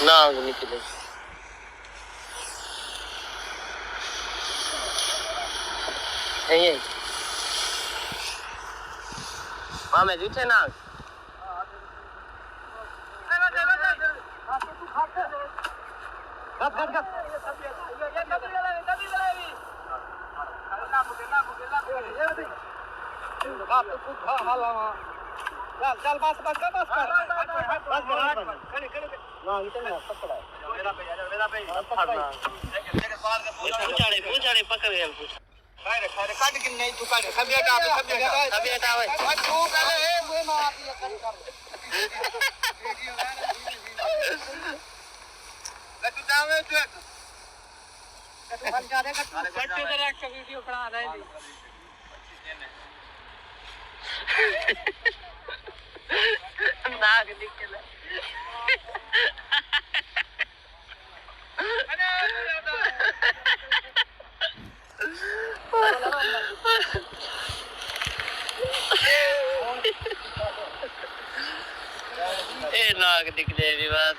नाग निकले यही में जूठे नाग चल बस बस कर बस कर बस कर ना इतना पकड़ा मेरा पे मेरा पे पकड़ना पूछाड़े पकड़ गया खारे खारे काट के नहीं तू काट सब बेटा आवे तू पहले ए मुझे मार दिया कर तू जावे तू बन जा रे तू गट्टू का एक वीडियो बना रहा है नाग निकले ए नाग निकले री बात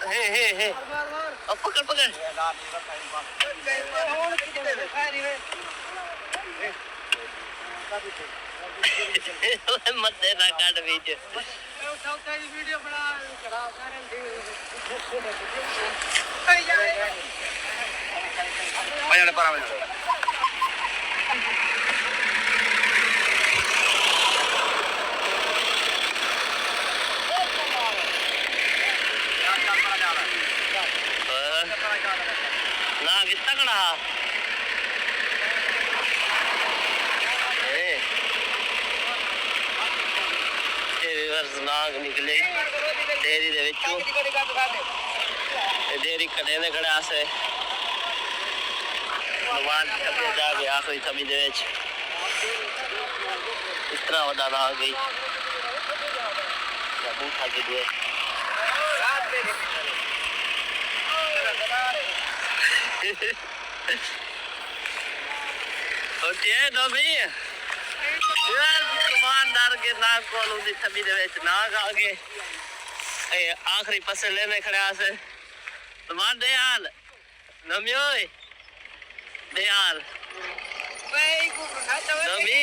हे अब पकड़ पकड़ मत देना काट वीडियो वीडियो बना चढ़ा भैया पर ना कितना कड़ा नाग निकले डेरी दे विचों डेरी कटे ने खड़ा से नुमान कटे जा गया आखिरी थमी दे विच इस तरह वदा नाग गई या बूठा के दिए होती है दो भी यार दुकानदार के नाग को लूदी थमी दे विच नाग आगे ए आखिरी पसे लेने खड़ा से दुकान दे हाल नमियोय दे हाल भाई को नमी